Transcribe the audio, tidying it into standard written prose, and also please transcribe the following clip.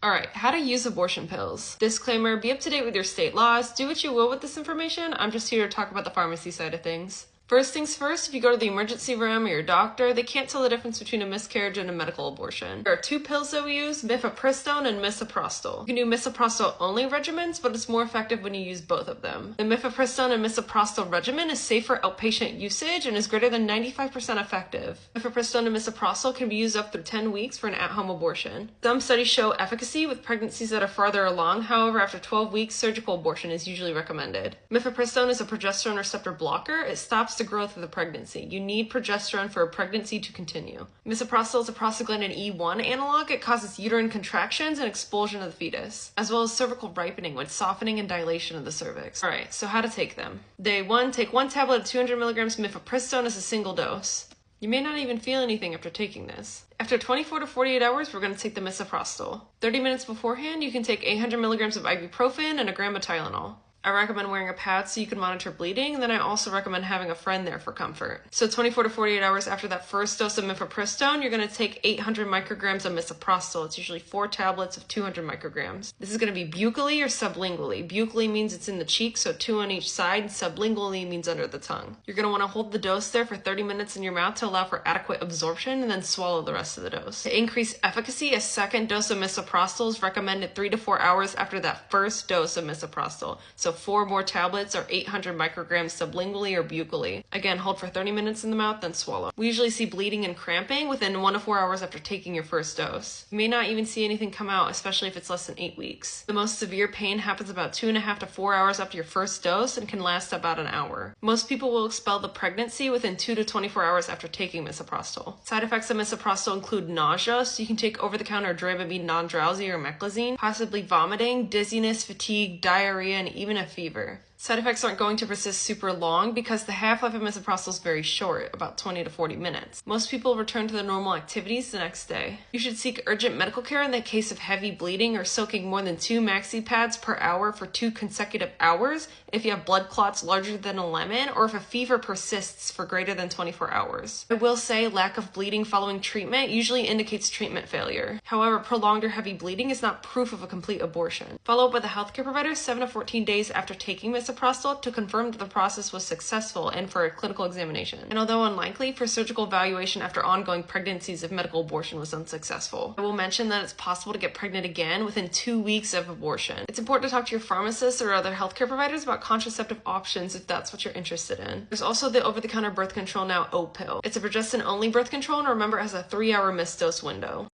Alright, how to use abortion pills. Disclaimer, be up to date with your state laws. Do what you will with this information. I'm just here to talk about the pharmacy side of things. First things first, if you go to the emergency room or your doctor, they can't tell the difference between a miscarriage and a medical abortion. There are two pills that we use, mifepristone and misoprostol. You can do misoprostol only regimens, but it's more effective when you use both of them. The mifepristone and misoprostol regimen is safe for outpatient usage and is greater than 95% effective. Mifepristone and misoprostol can be used up through 10 weeks for an at-home abortion. Some studies show efficacy with pregnancies that are farther along, however, after 12 weeks, surgical abortion is usually recommended. Mifepristone is a progesterone receptor blocker. It stops the growth of the pregnancy. You need progesterone for a pregnancy to continue. Misoprostol is a prostaglandin E1 analog. It causes uterine contractions and expulsion of the fetus, as well as cervical ripening with softening and dilation of the cervix. Alright, so how to take them. Day 1, take 1 tablet of 200 milligrams mifepristone as a single dose. You may not even feel anything after taking this. After 24 to 48 hours, we're going to take the misoprostol. 30 minutes beforehand, you can take 800 milligrams of ibuprofen and a gram of Tylenol. I recommend wearing a pad so you can monitor bleeding, and then I also recommend having a friend there for comfort. So 24 to 48 hours after that first dose of mifepristone, you're going to take 800 micrograms of misoprostol. It's usually 4 tablets of 200 micrograms. This is going to be buccally or sublingually. Buccally means it's in the cheek, so 2 on each side. Sublingually means under the tongue. You're going to want to hold the dose there for 30 minutes in your mouth to allow for adequate absorption, and then swallow the rest of the dose. To increase efficacy, a second dose of misoprostol is recommended 3 to 4 hours after that first dose of misoprostol. So 4 more tablets or 800 micrograms sublingually or buccally. Again, hold for 30 minutes in the mouth, then swallow. We usually see bleeding and cramping within 1 to 4 hours after taking your first dose. You may not even see anything come out, especially if it's less than 8 weeks. The most severe pain happens about 2.5 to 4 hours after your first dose and can last about an hour. Most people will expel the pregnancy within 2 to 24 hours after taking misoprostol. Side effects of misoprostol include nausea, so you can take over-the-counter Dramamine non-drowsy or meclizine, possibly vomiting, dizziness, fatigue, diarrhea, and even a fever. Side effects aren't going to persist super long because the half-life of misoprostol is very short, about 20 to 40 minutes. Most people return to their normal activities the next day. You should seek urgent medical care in the case of heavy bleeding or soaking more than 2 maxi pads per hour for 2 consecutive hours, if you have blood clots larger than a lemon, or if a fever persists for greater than 24 hours. I will say lack of bleeding following treatment usually indicates treatment failure. However, prolonged or heavy bleeding is not proof of a complete abortion. Follow up with a healthcare provider 7 to 14 days after taking misoprostol to confirm that the process was successful and for a clinical examination. And although unlikely, for surgical evaluation after ongoing pregnancies if medical abortion was unsuccessful. I will mention that it's possible to get pregnant again within 2 weeks of abortion. It's important to talk to your pharmacist or other healthcare providers about contraceptive options if that's what you're interested in. There's also the over-the-counter birth control now, pill. It's a progestin-only birth control, and remember it has a 3-hour missed dose window.